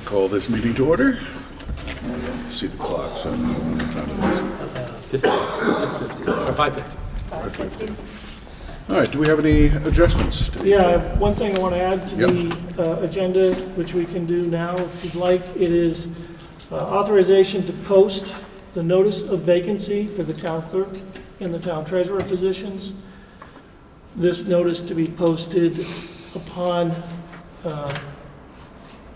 Call this meeting to order. See the clock, so I don't know what time it is. 50, 6:50, or 5:50. 5:50. All right, do we have any adjustments? Yeah, one thing I want to add to the agenda, which we can do now if you'd like, it is authorization to post the notice of vacancy for the town clerk and the town treasurer positions. This notice to be posted upon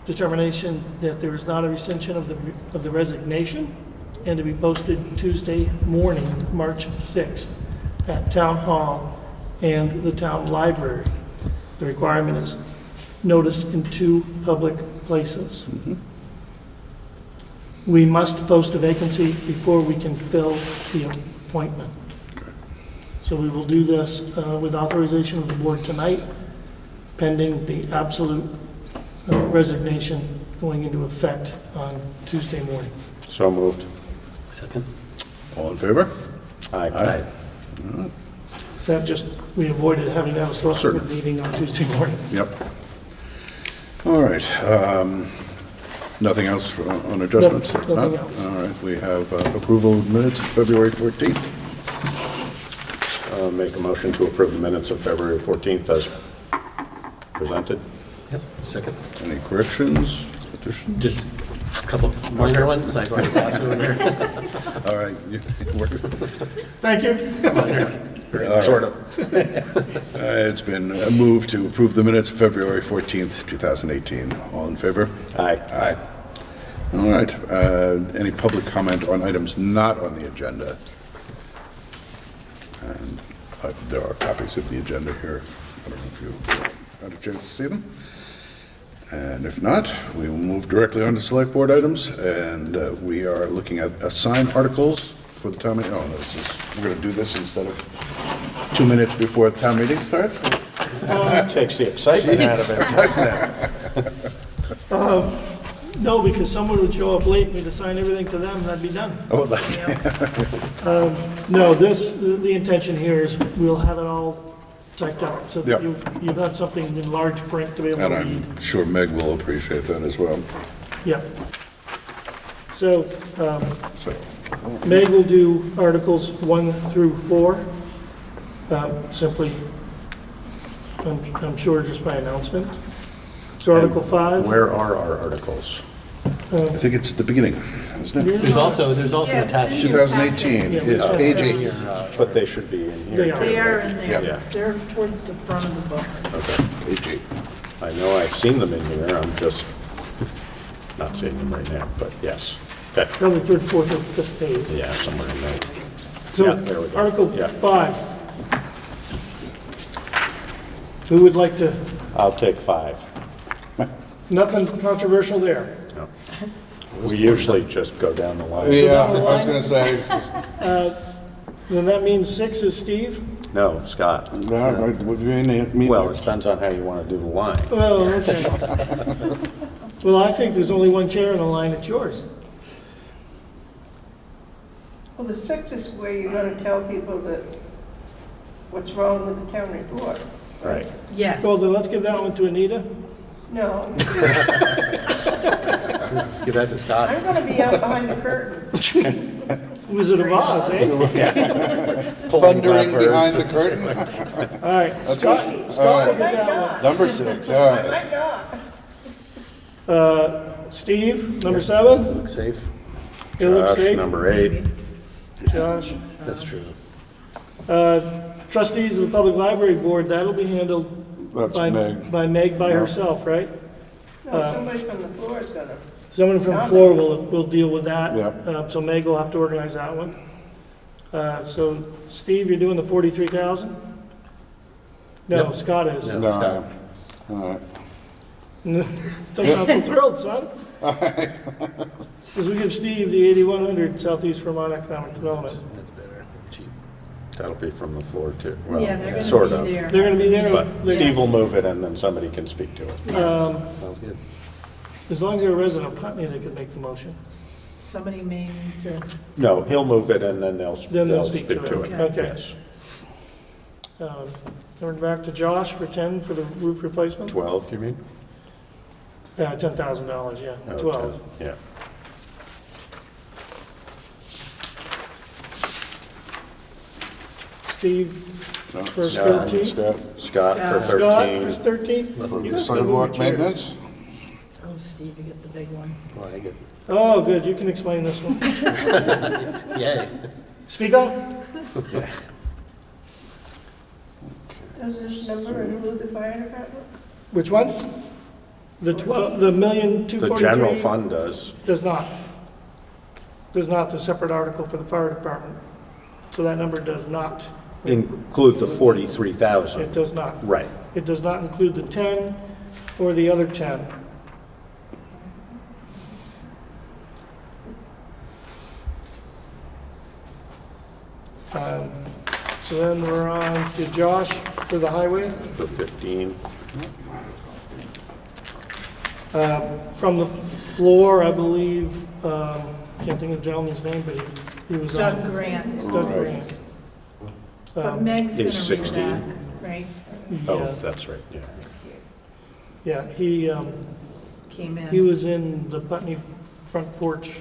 determination that there is not a rescission of the resignation, and to be posted Tuesday morning, March 6th, at Town Hall and the town library. The requirement is notice in 2 public places. We must post a vacancy before we can fill the appointment. So we will do this with authorization of the board tonight, pending the absolute resignation going into effect on Tuesday morning. So moved. Second? All in favor? Aye. That just, we avoided having to have a select board Certainly. meeting on Tuesday morning. Yep. All right. Nothing else on adjustments? If not, Nothing else. all right, we have approval of minutes of February 14th. Make a motion to approve the minutes of February 14th as presented. Yep. Second? Any corrections, additions? Just a couple minor ones, I've already passed over there. All right. Thank you. Sort of. It's been moved to approve the minutes of February 14th, 2018. All in favor? Aye. Aye. All right. Any public comment on items not on the agenda? And there are copies of the agenda here. I don't know if you had a chance to see them. And if not, we will move directly on to select board items. And we are looking at assigned articles for the town meeting. Oh, we're going to do this instead of 2 minutes before the town meeting starts? Takes the excitement out of it. Doesn't it? No, because someone would show up late and we'd assign everything to them and that'd be done. Oh, that's, No, the intention here is we'll have it all typed up so that Yep. you've got something in large print to be able and to read. I'm sure Meg will appreciate that as well. Yeah. So So, Meg will do Articles 1 through 4, simply, I'm sure just by announcement. So Article 5. Where are our articles? I think it's at the beginning, isn't it? There's also attached. 2018 Yeah, is we- page in 8. your, But they should be in here. They are. They are in there. Yeah. They're towards the front of the book. Okay. Page 8. I know I've seen them in here, I'm just not seeing them right now, but yes. Okay. Probably 3rd, 4th, or 5th page. Yeah, somewhere in there. So Yeah, there we go. Article Yeah. 5. Who would like to, I'll take 5. nothing controversial there. No. We usually just go down the line. Yeah, I was going to say, Then that means 6 is Steve? No, Scott. what do you mean? Well, it depends on how you want to do the line. Oh, okay. Well, I think there's only one chair in the line, it's yours. Well, the 6 is where you're going to tell people that what's wrong with the town report. Right. Yes. Well, then let's give that one to Anita. No, Let's give that to Scott. I'm going to be out behind the curtain. Wizard of Oz, eh? Thundering behind the curtain. All right, Scott will get that one. Number 6, all right. I'm not. Steve, number 7. Looks safe. It looks Josh, safe. number 8. Josh. That's true. Trustees of the Public Library Board, that'll be handled That's by Meg. Meg by herself, right? No, somebody from the floor is going to. Someone from the floor will deal with that. Yep. So Meg will have to organize that one. So Steve, you're doing the 43,000? No, Yep. Scott is. No. No, Scott. all right. Don't sound so thrilled, son. Because we give Steve the 8,100 Southeast Vermont Economic Development. That's better. Cheap. That'll be from the floor too. Yeah, they're going to sort be of. there. They're going to be there. But They- Steve will move it and then somebody can speak to it. Sounds good. As long as they're a resident of Putney, they could make the motion. Somebody may need to. No, he'll move it and then they'll speak to it. Okay. Yes. We're back to Josh for 10 for the roof replacement. 12, you mean? $10,000, yeah, Oh, 12. Yeah. No, For Scott, 13? Scott, Scott for Scott for 13. 13? for You the guys gotta move sidewalk your chairs. maintenance. Oh, Steve, you get the big one. Well, I get, Oh, good, you can explain this one. yay. Speak up. Does this number include the fire department? Which one? The 12, the million two The forty-three? general fund does. Does not. Does not, the separate article for the fire department. So that number does not. Include the It 43,000. does not. Right. It does not include the 10 or the other 10. So then we're on to Josh for the highway. For 15. From the floor, I believe, can't think of the gentleman's name, but he was on. Doug Grant. Doug Right. Grant. But Meg's gonna Is read 16. that, right? Oh, Yeah, that's right, yeah. yeah, Came he in. was in the Putney front porch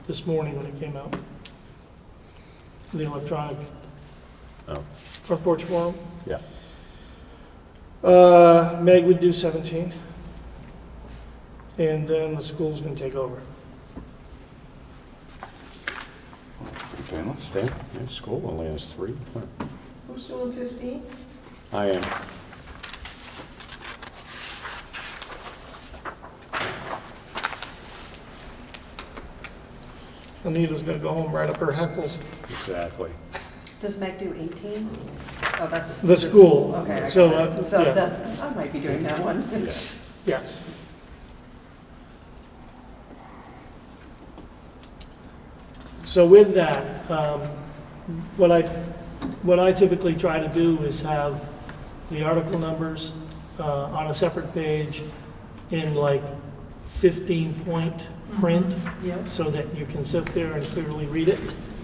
this morning when it came out. The electronic Oh, front porch forum. yeah. Meg would do 17. And then the school's gonna take over. Pretty painless. Okay, yeah, school only has 3. Huh. Who's doing 15? I am. Anita's gonna go home right up her heckles. Exactly. Does Meg do 18? Oh, that's. The school. Okay. I So, got it. So yeah. that, I might be doing that one. Yeah. Yes. So with that, what I typically try to do is have the article numbers on a separate page in like 15-point print, Yep. so that you can sit there and clearly read it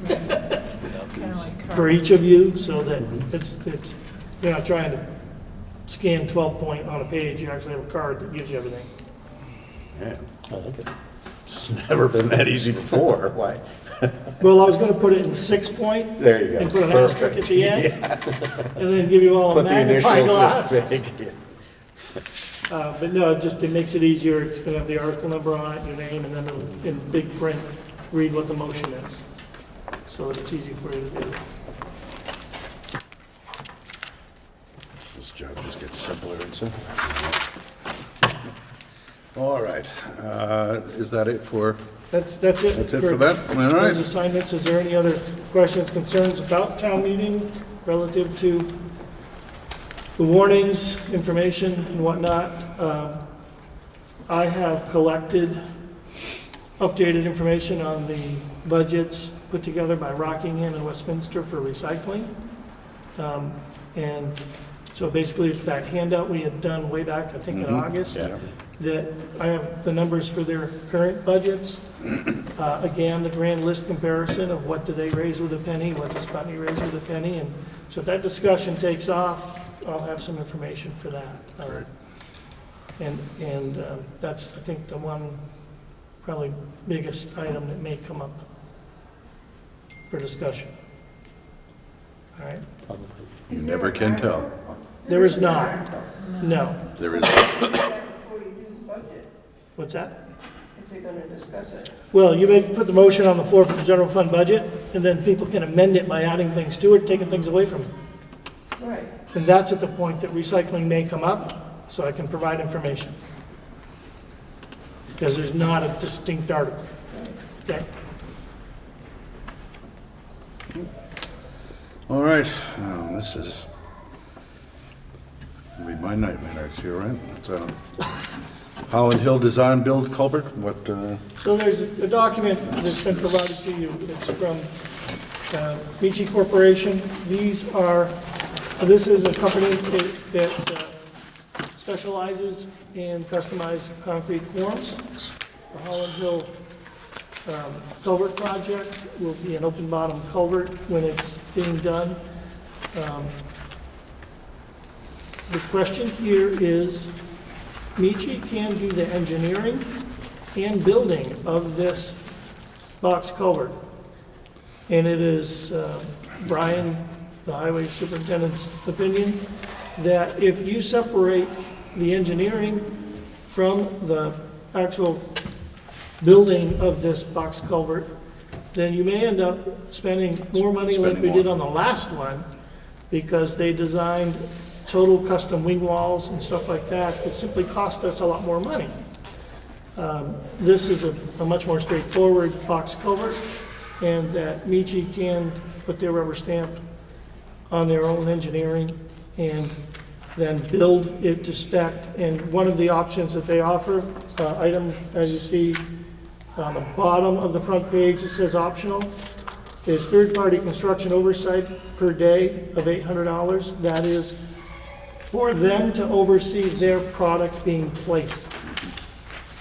Kind of like for each of you, so that it's, you're not trying to scan 12-point on a page, you actually have a card that gives you everything. Yeah. I like it. It's never been that easy before. Why? Well, I was gonna put it in 6-point There you go. and put an asterisk at the end, and then give you all a Put the magnifying initials glass. in big. But no, it makes it easier, it's gonna have the article number on it, your name, and then it'll, in big print, read what the motion is, so that it's easy for you to do. This job just gets simpler and simpler. All right, is that it for, That's it. that's it for that? All Those right. assignments. Is there any other questions, concerns about town meeting relative to the warnings, information and whatnot? I have collected updated information on the budgets put together by Rockingham and Westminster for recycling. And so basically, it's that handout we had done way back, I think in August, Yeah. that I have the numbers for their current budgets. Again, the grand list comparison of what do they raise with a penny, what does Putney raise with a penny, and so if that discussion takes off, I'll have some information for that. Great. And that's, I think, the one probably biggest item that may come up for discussion. All right? Probably. You never can tell. There is not, no. There is, Before you do the budget, What's that? if they're gonna discuss it. Well, you may put the motion on the floor for the general fund budget, and then people can amend it by adding things to it, taking things away from it. Right. And that's at the point that recycling may come up, so I can provide information. Because there's not a distinct article. Okay? all right, this is, gonna be my nightmare next year, right? It's, Holland Hill Design Build Culvert, what, So there's a document that's been provided to you. It's from Michi Corporation. This is a company that specializes in customized concrete forms. The Holland Hill culvert project will be an open bottom culvert when it's being done. The question here is, Michi can do the engineering and building of this box culvert. And it is Brian, the highway superintendent's opinion, that if you separate the engineering from the actual building of this box culvert, then you may end up spending more money like we did on the last one, because they designed total custom wing walls and stuff like that. It simply cost us a lot more money. This is a much more straightforward box culvert, and that Michi can put their rubber stamp on their own engineering and then build it to spec. And one of the options that they offer, item, as you see on the bottom of the front page, it says optional, is third-party construction oversight per day of $800. That is for them to oversee their product being placed.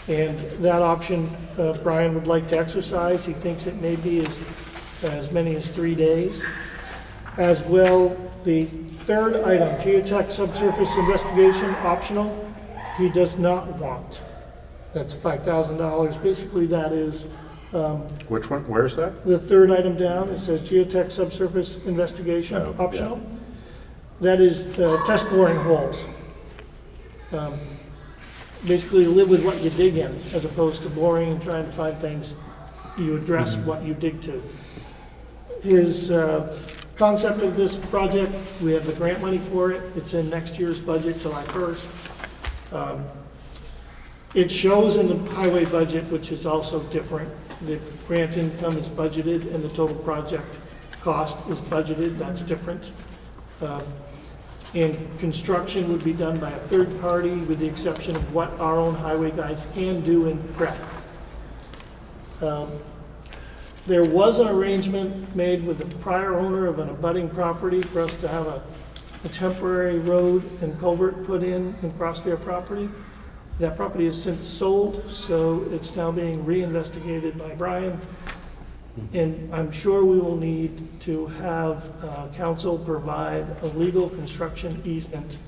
And that option, Brian would like to exercise. He thinks it may be as many as 3 days. As well, the third item, geotech subsurface investigation, optional, he does not want. That's $5,000. Basically, that is Which one, where's that? the third item down. It says geotech subsurface investigation, Oh, yeah. optional. That is test boring holes. Basically, live with what you dig in, as opposed to boring and trying to find things. You address what you dig to. His concept of this project, we have the grant money for it. It's in next year's budget, July 1st. It shows in the highway budget, which is also different. The grant income is budgeted and the total project cost is budgeted. That's different. And construction would be done by a third party, with the exception of what our own highway guys can do in prep. There was an arrangement made with the prior owner of an abutting property for us to have a temporary road and culvert put in and across their property. That property is since sold, so it's now being reinvestigated by Brian. And I'm sure we will need to have council provide a legal construction easement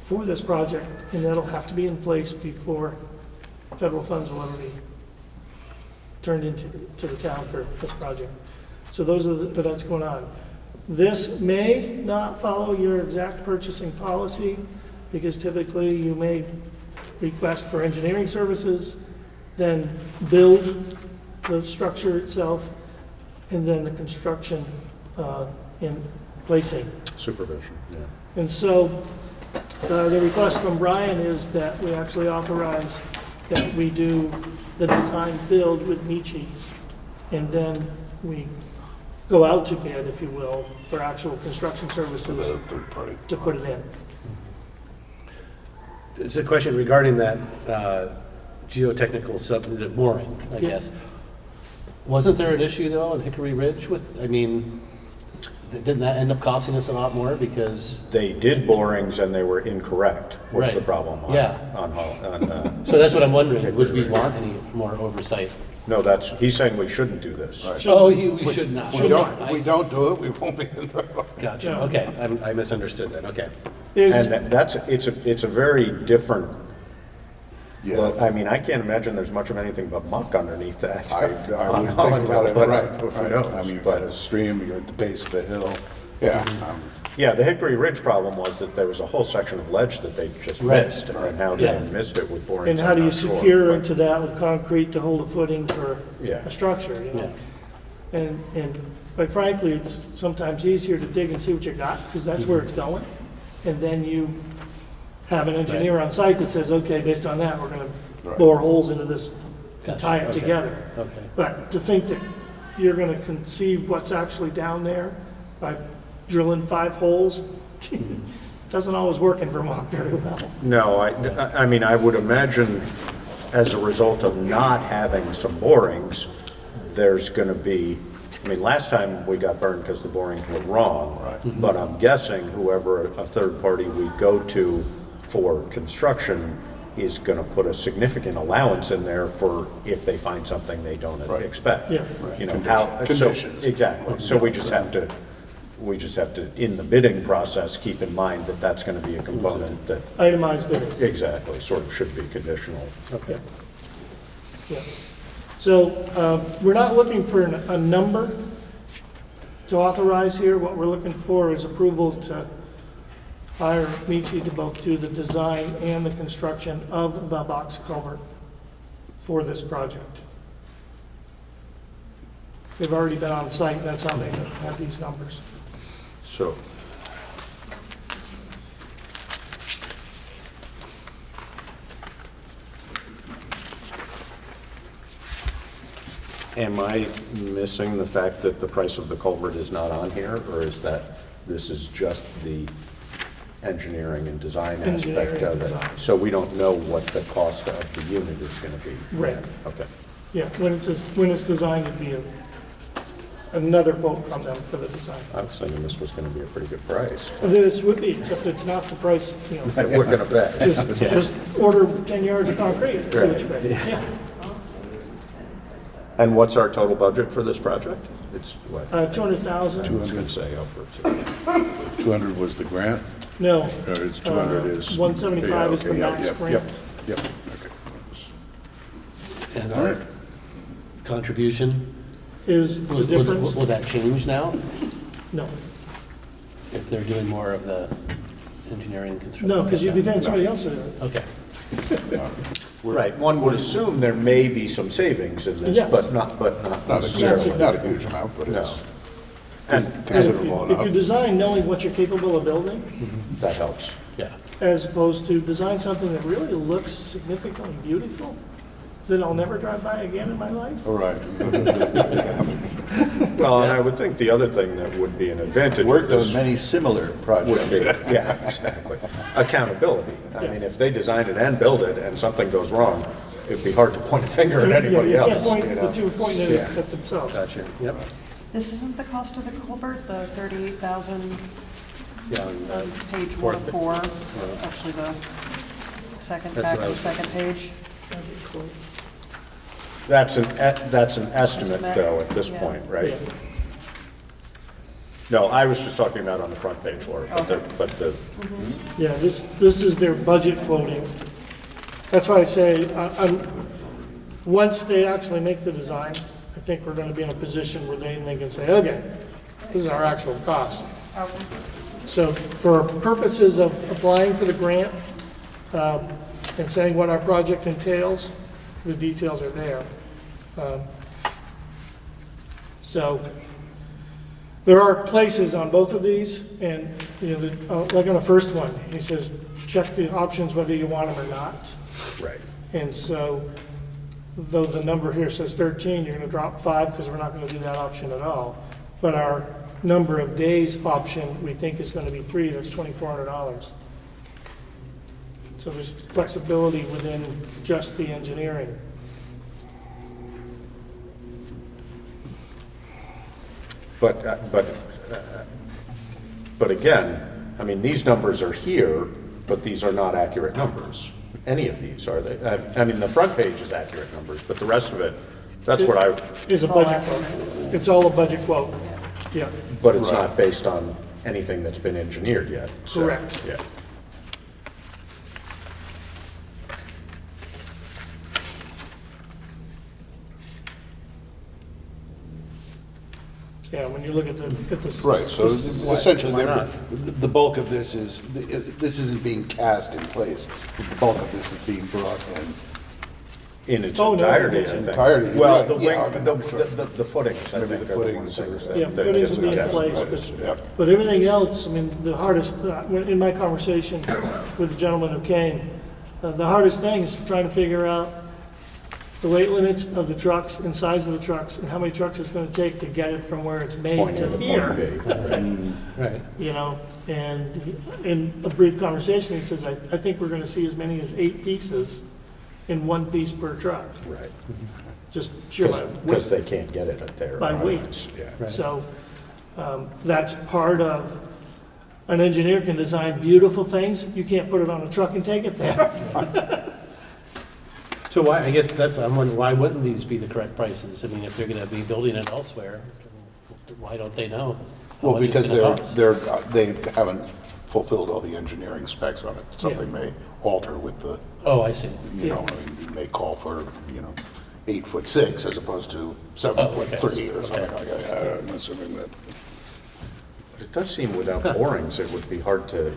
for this project, and that'll have to be in place before federal funds will ever be turned into the town for this project. So those are the events going on. This may not follow your exact purchasing policy, because typically you may request for engineering services, then build the structure itself, and then the construction and placing. Supervision, yeah. And so the request from Brian is that we actually authorize that we do the design build with Michi, and then we go out to bid, if you will, for actual construction services Third party. to put it in. It's a question regarding that geotechnical mooring, I Yeah. guess. Wasn't there an issue though in Hickory Ridge with, I mean, didn't that end up costing us a lot more because? They did borings and they were incorrect, was the Right. problem on, Yeah. So that's what I'm wondering, would we want any more oversight? no, he's saying we shouldn't do this. Oh, we should not. If we don't do it, we won't be in trouble. Gotcha, Yeah. okay, I misunderstood that, okay. There's, And it's a very different, Yeah, I mean, I can't imagine there's much of anything but muck underneath that. I on would think Holland, about it, but right. who Right. knows? I mean, you've But- got a stream, you're at the base of a hill. Yeah. Yeah, the Hickory Ridge problem was that there was a whole section of ledge that they just Right. missed, and how Yeah. they missed it with borings. and how do I'm you not sure, secure but- into that with concrete to hold a footing for Yeah. a structure, you know? Yeah. And quite frankly, it's sometimes easier to dig and see what you got, because that's where it's going. And then you have an engineer on site that says, okay, based on that, we're gonna Right. bore holes into this and Gotcha, tie it okay. together. Okay. But to think that you're gonna conceive what's actually down there by drilling 5 holes, doesn't always work in Vermont very well. No, I mean, I would imagine as a result of not having some borings, there's going to be, I mean, last time we got burned because the borings were wrong. Right. But I'm guessing whoever a third party we go to for construction is going to put a significant allowance in there for if they find something they don't Right. expect. Yeah. You know, how, so, Conditions. exactly. So we just have to we just have to, in the bidding process, keep in mind that that's going to be a component that, Itemized bidding. exactly, sort of should be conditional. Okay. Yeah. So we're not looking for a number to authorize here. What we're looking for is approval to hire Michi to both do the design and the construction of the box culvert for this project. They've already been on site, that's how they have these numbers. So, am I missing the fact that the price of the culvert is not on here, or is that this is just the engineering and design aspect Engineering of and it? design. So we don't know what the cost of the unit is going to be? Right. Okay. Yeah, when it's designed, it'd be another quote from them for the design. I was thinking this was going to be a pretty good price. This would be, except it's not the price, you know, That we're going to pay. just order 10 yards of concrete, and see what you pay. Yeah. And what's our total budget for this project? It's what? 200,000? I was going to say upwards. 200 was the grant, No. or it's 200 is? 175 is the Yeah, max yep, grant. Yep, okay. And our contribution, Is the difference? will that change now No. if they're doing more of the engineering and construction? No, because you'd be paying somebody else to do it. Okay. Right, one would assume there may be some savings in this, Yes. but not Not necessarily. not a huge amount, but No. it's And And considerable if you enough. design knowing what you're capable of building, that helps. Yeah. as opposed to design something that really looks significantly beautiful, that I'll never drive by again in my life. All right. Well, and I would think the other thing that would be an advantage of Worked on this many similar would projects. be, yeah, exactly, accountability. I mean, if they design it and build it and something goes wrong, it'd be hard to point a finger at anybody Yeah, else. you can't point you the know? two pointing Yeah. at themselves. Gotcha. Yep. This isn't the cost of the culvert, the 38,000 Yeah. and, on page fourth 104, actually the second, That's back what I of the was second page. That's an estimate, Estimate, though, at this yeah. point, right? Yeah. No, I was just talking about on the front page, Laura, but the, Yeah, this is their budget quoting. That's why I say, once they actually make the design, I think we're gonna be in a position where they can say, okay, this is our actual cost. So for purposes of applying for the grant, and saying what our project entails, the details are there. So there are places on both of these, and, you know, like on the first one, he says, check the options whether you want them or not. right. And so, though the number here says 13, you're gonna drop 5 because we're not gonna do that option at all. But our number of days option, we think is gonna be 3, that's $2,400. So there's flexibility within just the engineering. But again, I mean, these numbers are here, but these are not accurate numbers. Any of these, are they? I mean, the front page is accurate numbers, but the rest of it, that's what I, Is a It's all budget quote. estimates. It's all a budget quote. Yeah, but it's not based on anything that's been engineered yet. so, Correct. Yeah. yeah, when you look at the. Right, so essentially, why not? The bulk of this is, this isn't being cast in place. The bulk of this is being brought In its Oh, no, entirety, I it's think. entirety, Well, right, the yeah, wing, I'm the footings, I Maybe think, the are the ones footings that or- are- Yeah, that- footings that- will be in that- place, Yeah. but everything else, I mean, the hardest, in my conversation with the gentleman who came, the hardest thing is trying to figure out the weight limits of the trucks and size of the trucks and how many trucks it's gonna take to get it from where it's made Point A to to point here, B. Right. Right. you know? And in a brief conversation, he says, I think we're gonna see as many as 8 pieces in one piece per truck, Right. just sheer by Because weight. they can't get it at their. By weight. Yeah. Right. So that's part of, an engineer can design beautiful things, you can't put it on a truck and take it there. So why, I guess that's, I'm wondering, why wouldn't these be the correct prices? I mean, if they're gonna be building it elsewhere, why don't they know? Well, much it's because gonna cost. they haven't fulfilled all the engineering specs on it. Something may alter with the, Oh, I see. you know, I mean, it may call for, 8'6" as opposed to 7'3" or something like that. I'm assuming that. It does seem without borings, it would be hard to,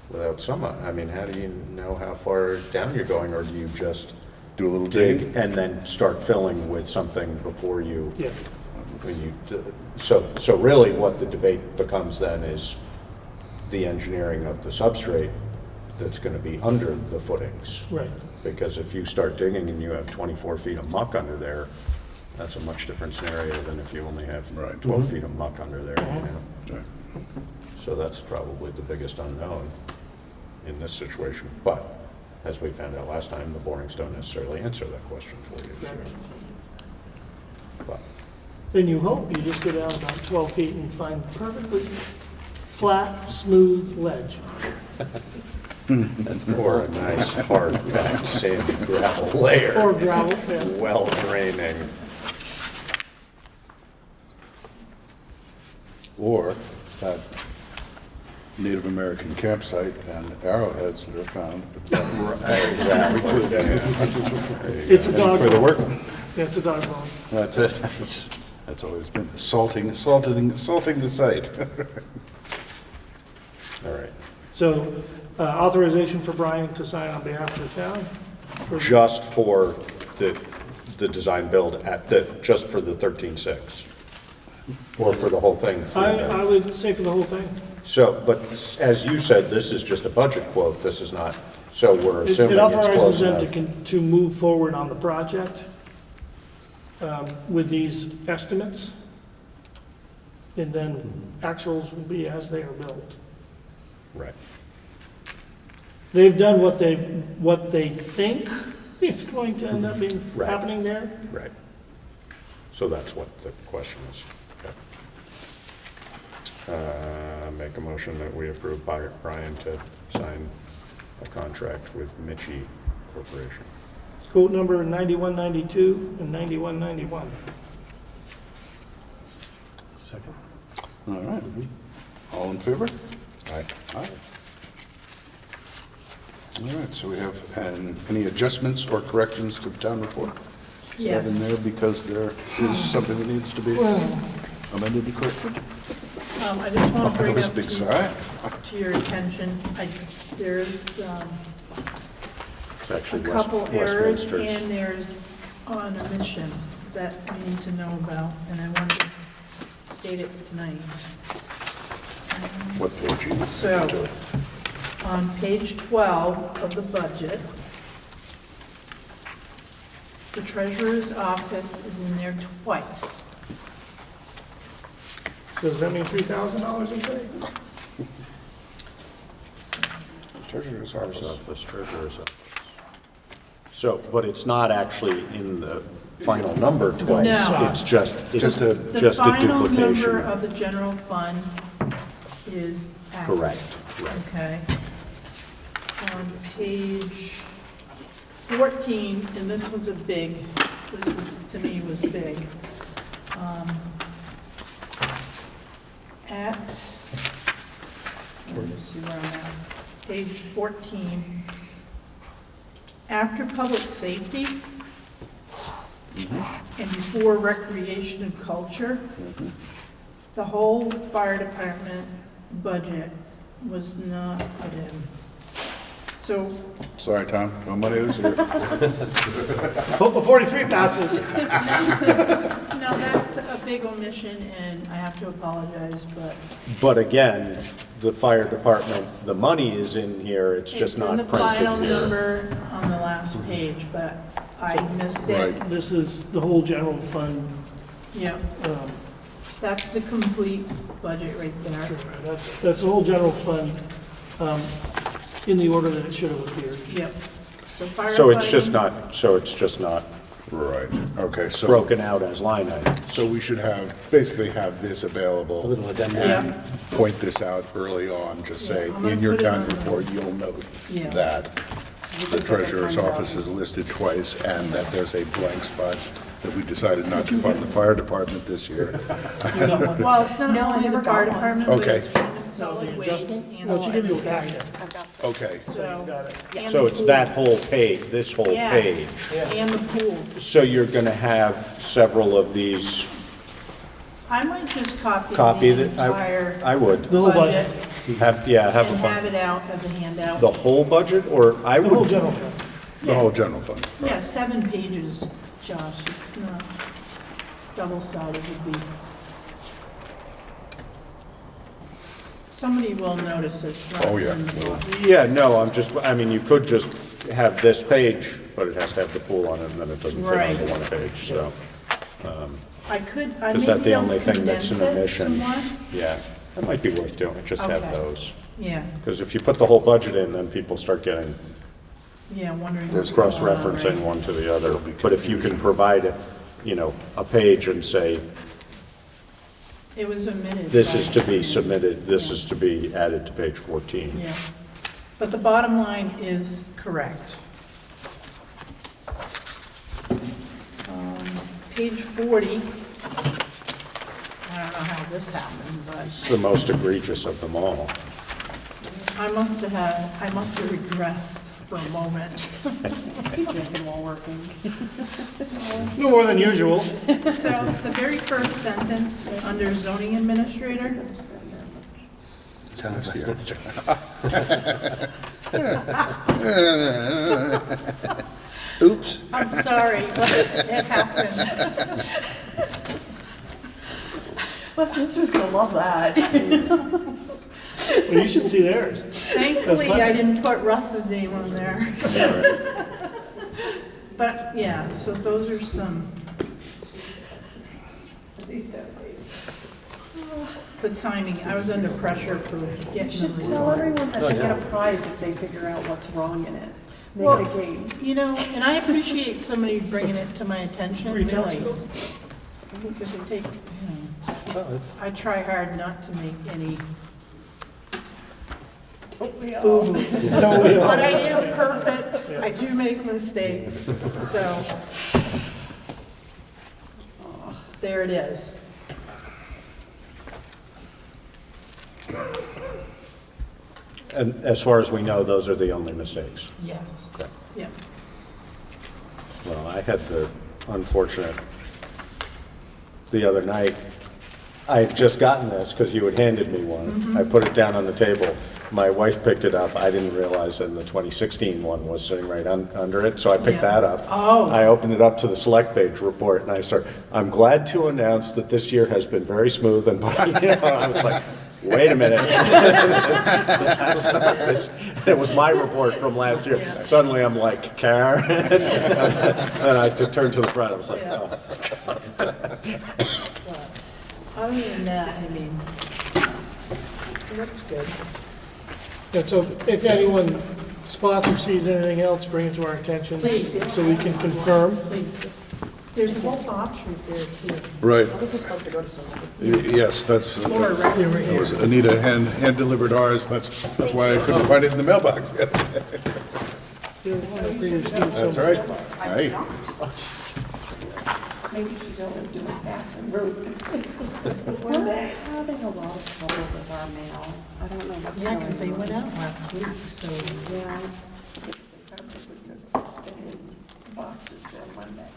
without some, I mean, how do you know how far down you're going, or do you just Do a little dig dig. and then start filling with something before you, Yeah, when you, so really what the debate becomes then is the engineering of the substrate that's going to be under the footings. right. Because if you start digging and you have 24 feet of muck under there, that's a much different scenario than if you only have Right. 12 feet of muck under there, you know? Right. So that's probably the biggest unknown in this situation. But as we found out last time, the borings don't necessarily answer that question for you. so- Correct. But Then you hope you just go down about 12 feet and find perfectly flat, smooth ledge. or a nice hard packed sandy gravel layer. Or gravel pit. Well draining. Or that Native American campsite and arrowheads that are found. It's a dog For the bone. work, Yeah, it's a dog bone. that's it. That's always been salting the site. All right. So authorization for Brian to sign on behalf of the town? For- Just for the design build just for the 13.6? Or for the whole thing? I would say for the whole thing. So, but as you said, this is just a budget quote, this is not, so we're It assuming it's authorizes close them enough. to move forward on the project with these estimates. And then actuals will be as they are built. Right, They've done what they think is going to end up being Right. happening there. right. So that's what the question is. Okay. Make a motion that we approve Brian to sign a contract with Mitchie Corporation. Quote number 9192 and 9191. Second. All right. All in favor? Aye. Aye. All right, so we have, any adjustments or corrections to the town report? Is that in Yes. there because there is something that needs to be amended or corrected? I just want to That bring was a up big sigh. to your attention, there's It's a actually couple errors Westminster's. and there's on omissions that we need to know about, and I wanted to state it tonight. What page you So- to? On page 12 of the budget, the treasurer's office is in there twice. So does that mean $3,000 in pay? Treasurer's Treasurer's office. office, treasurer's office. So, but it's not actually in the final number twice. No. It's just Just a- The just a final number duplication. of the general fund is accurate. Correct, right. Okay. On page 14, and this was to me was big. Let me see where I'm at. Page 14. After public safety and before recreation and culture, the whole fire department budget was not put in. So, Sorry, Tom, no money this year. Hope the 43 passes. no, that's a big omission, and I have to apologize, but But again, the fire department, the money is in here, it's just not it's in the final printed here. number on the last page, but I missed it. Right. This is the whole general fund. Yeah, that's the complete budget right there. That's the whole general fund in the order that it should have appeared. Yep. So So it's just firefighting, not Right, okay, so, broken out as line items. so we should basically have this A available. little addendum. Yeah. Point this out early on, just say, I'm gonna in your put it town on the- report, you'll note Yeah. that. the treasurer's office is listed twice, and that there's a blank spot that we decided not to fund the fire department this year. Well, it's not No, I only the never fire got one. department, but Okay. it's solid waste adjustment? and Well, she gave you a the packet. Okay, So, and So the it's pool. that whole page, this whole Yeah. page. And the pool. So you're going to have several of these I might just copy copied? the entire I would. The whole budget budget, Have and a have fun. it out as a handout. The whole budget, or I the whole would, general fund. the whole general fund. Yeah, 7 pages, Josh, it's not double-sided would be. Somebody will notice it's not Oh, yeah. in the book. yeah, no, I mean, you could just have this page, but it has to have the pool on it, and then it doesn't fit on Right. the one page, so. I could, I Is may that be the able only to thing that's condense an it omission? somewhat. Yeah, that might be worth doing, just have Okay. those. Yeah, Because if you put the whole budget in, then people start getting yeah, wondering There's what's going on, cross-referencing right? one to the other. But if you can provide, a page and say, It was omitted. this is by- to be submitted, this is to be added to page 14. Yeah, but the bottom line is correct. Page 40, I don't know how this happened, but It's the most egregious of them all. I must have regressed for a moment. Drinking while working. No more than usual. So the very first sentence under zoning administrator, Town of Westminster. Oops. I'm sorry, but it happened. Westminster's gonna love that. Well, you should see theirs. Thankfully, I didn't put Russ's name on there. But, yeah, so those are some, the timing, I was under pressure for You getting should them. tell everyone that they get a prize if they figure out what's wrong in it. Make Well, it a game. You know, and I appreciate somebody bringing it to my attention, Free really. council. Because it take, I try hard not to make any boo-boos. Don't we all? But I am perfect, I do make mistakes, so. There it is. And as far as we know, those are the only mistakes. Yes. Okay. Yeah. Well, I had the unfortunate, the other night, I had just gotten this because you had handed me one. I put it down on the table. My wife picked it up. I didn't realize and the 2016 one was sitting right under it, so I picked Yeah. that up. Oh. I opened it up to the select page report and I'm glad to announce that this year has been very smooth and, I was like, wait a minute. It was my report from last year. Yeah. Suddenly I'm like, Karen. And I turned to the front, I was like, Yeah. oh. Other than that, I mean, it looks good. Yeah, so if anyone spots or sees anything else, bring it to our attention. Please. So we can confirm. Please. There's a whole box right there, too. Right. This is supposed to go to somebody. Yes, that's, Laura, right here, right that here. was Anita hand delivered ours. That's why I couldn't find it in the mailbox. Here, for you, Steve, That's so- right. Hey, Maybe you don't do it back and road. We're having a lot of trouble with our mail. I don't know what's Yeah, going on. because they went out last week, so. Yeah. Boxes till Monday.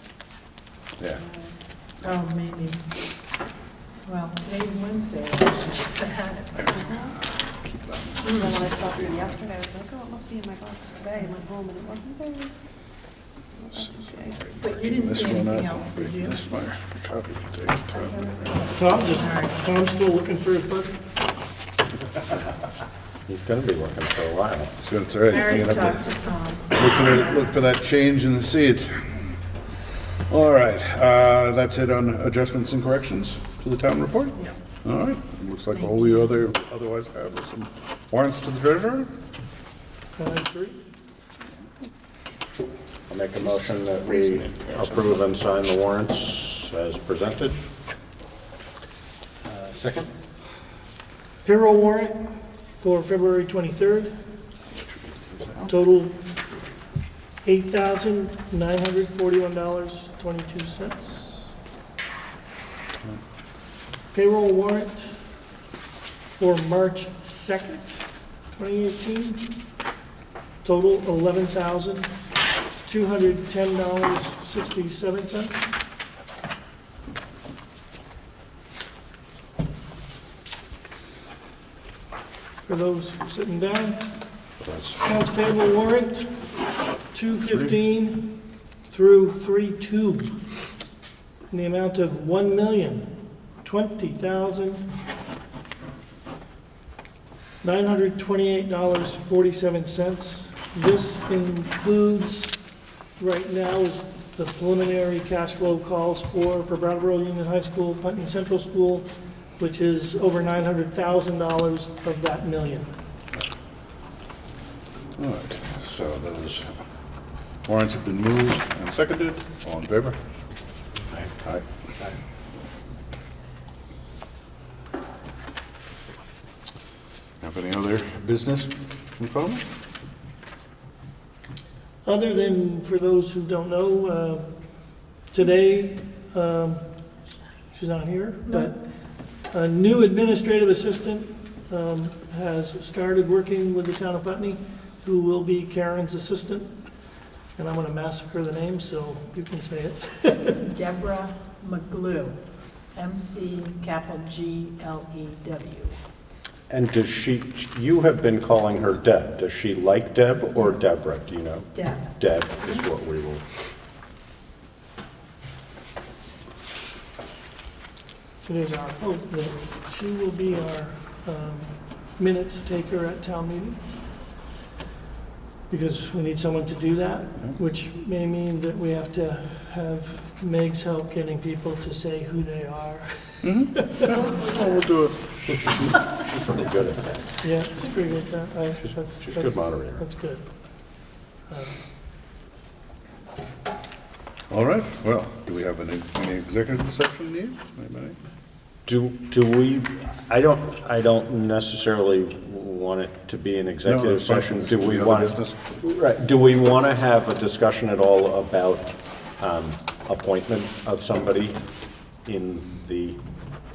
yeah. Oh, maybe. Well, today's Wednesday, I was just bad. And then when I stopped in yesterday, I was like, oh, it must be in my box today. I went home and it wasn't there. That's okay. But you didn't This see one anything up. else, did you? This is my copy to take to Tom's still looking for his budget. He's gonna be looking for a while. So that's all right. I already You're gonna talked have to to Tom. look for that change in the seats. All right, that's it on adjustments and corrections to the town report? Yeah. All right, looks like all we otherwise have is some warrants to the treasurer. Three. I'll make a motion that we approve and sign the warrants as presented. Second? Payroll warrant for February 23rd. Total $8,941.22. Payroll warrant for March 2nd, 2018. Total $11,210.67. For those sitting down, accounts payable warrant 215 through 32 in the amount of $1,020,928.47. This includes, right now, is the preliminary cash flow calls for Brattleboro Union High School, Putney Central School, which is over $900,000 of that million. All right, so those warrants have been moved and seconded. All in favor? Aye. Have any other business in front of us? Other than, for those who don't know, today, she's not here, but a new administrative assistant has started working with the town of Putney, who will be Karen's assistant. And I'm going to massacre the name, so you can say it. Deborah McGlew, M-C-G-L-E-W. And does she, you have been calling her Deb. Does she like Deb or Deborah? Do you know? Deb. Deb is what we will. It is our hope that she will be our minutes taker at town meeting, because we need someone to do that, which may mean that we have to have Meg's help getting people to say who they are. Oh, we'll do it. She's pretty good at that. Yeah, it's pretty good. She's a good moderator. That's good. All right, well, do we have any executive session need? Anybody? Do we, I don't necessarily want it to be an executive that's fine. session. It's Do we any other want, business? right, do we want to have a discussion at all about appointment of somebody in the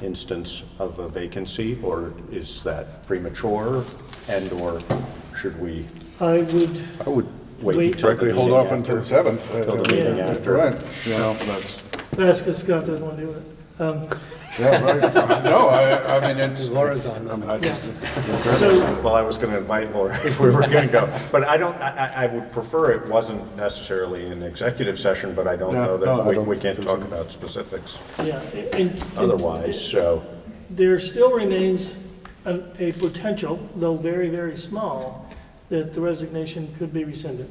instance of a vacancy, or is that premature, and/or should we I would wait Wait. until the Frankly, hold meeting off until the after? 7th. Till the meeting Yeah. after. Right, you know, that's, ask if Scott doesn't want to do it. yeah, right. No, I mean, it's. Laura's on. I mean, I just, So, Well, I was going to invite Laura if we were going to go, but I would prefer it wasn't necessarily an executive session, but I don't Yeah, know no, I that don't we can't think talk there's about specifics yeah. and- otherwise, so. There still remains a potential, though very, very small, that the resignation could be rescinded.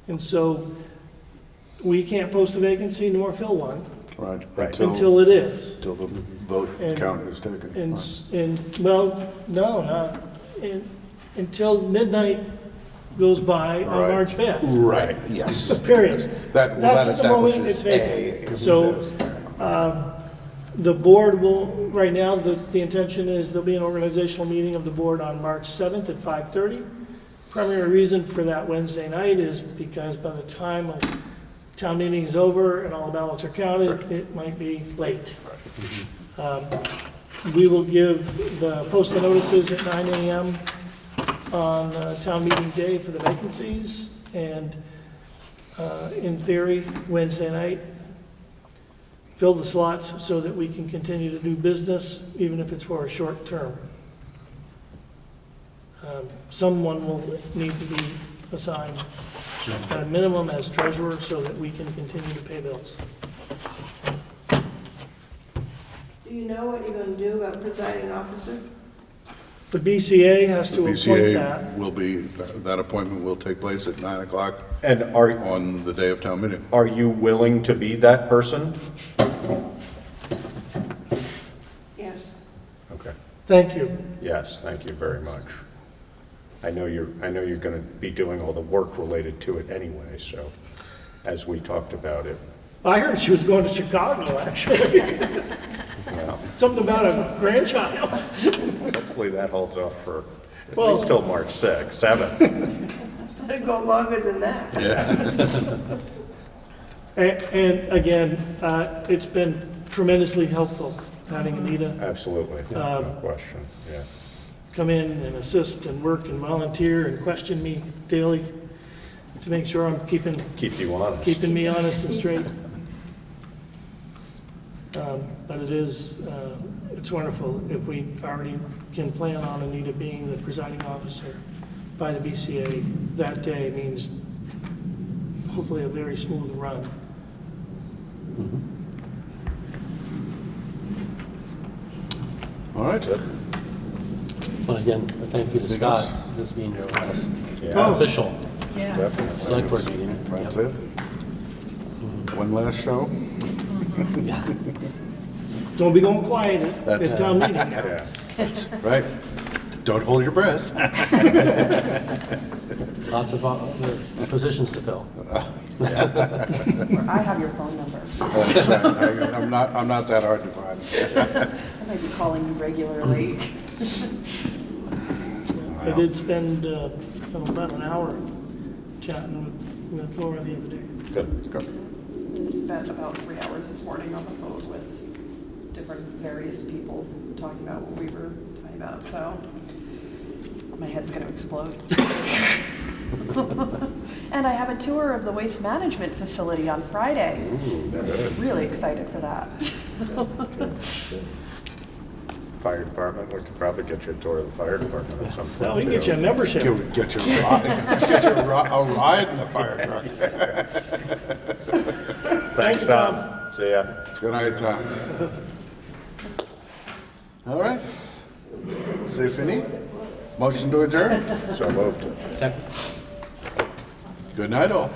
And so we can't post a vacancy nor fill one right, until it is. Until the vote And- count is taken. Well, no, not, until midnight goes by on Right. March 5th. Right, yes. Period. That That's the moment it's vacant. So, the board will, right now, the intention is there'll be an organizational meeting of the board on March 7th at 5:30. Primary reason for that Wednesday night is because by the time town meeting is over and all the ballots are counted, it might be late. We will post the notices at 9 a.m. on town meeting day for the vacancies, and in theory, Wednesday night, fill the slots so that we can continue to do business, even if it's for a short term. Someone will need to be assigned at a minimum as treasurer so that we can continue to pay bills. Do you know what you're going to do about presiding officer? The BCA has The to appoint that. BCA will be, that appointment will take place at 9 o'clock And are on the day of town meeting. you willing to be that person? Yes. Okay, Thank you. yes, thank you very much. I know you're going to be doing all the work related to it anyway, so, as we talked about it. I heard she was going to Chicago, actually. Well, Something about a grandchild. hopefully that holds off for at Well- least till March 6th, 7th. It'd go longer than that. Yeah. And again, it's been tremendously helpful having Anita Absolutely, no question, yeah. come in and assist and work and volunteer and question me daily to make sure I'm keeping me honest and straight. But it's wonderful if we already can plan on Anita being the presiding officer by the BCA. That day means hopefully a very smooth run. All right. Well, again, a thank you to Anything Scott, else? this being your last Yeah. official Yes. select board meeting. That's Yep. it. One last show. Yeah. Don't be going quiet at That's- town meeting. Yeah. Right. Don't hold your breath. Lots of other positions to fill. I have your phone number. That's right. I'm not that hard to find. I might be calling you regularly. I did spend about an hour chatting with Laura the other day. Good. I spent about 3 hours this morning on the phone with different various people talking about what we were talking about, so my head's gonna explode. And I have a tour of the waste management facility on Friday. Really excited for that. Fire department, we could probably get you a tour of the fire department at some point. Well, we can get you a membership. Get your a ride in the fire truck. Thanks, Tom. See ya. Good night, Tom. All right. C'est fini? Motion to adjourn? So moved. Second. Good night, all.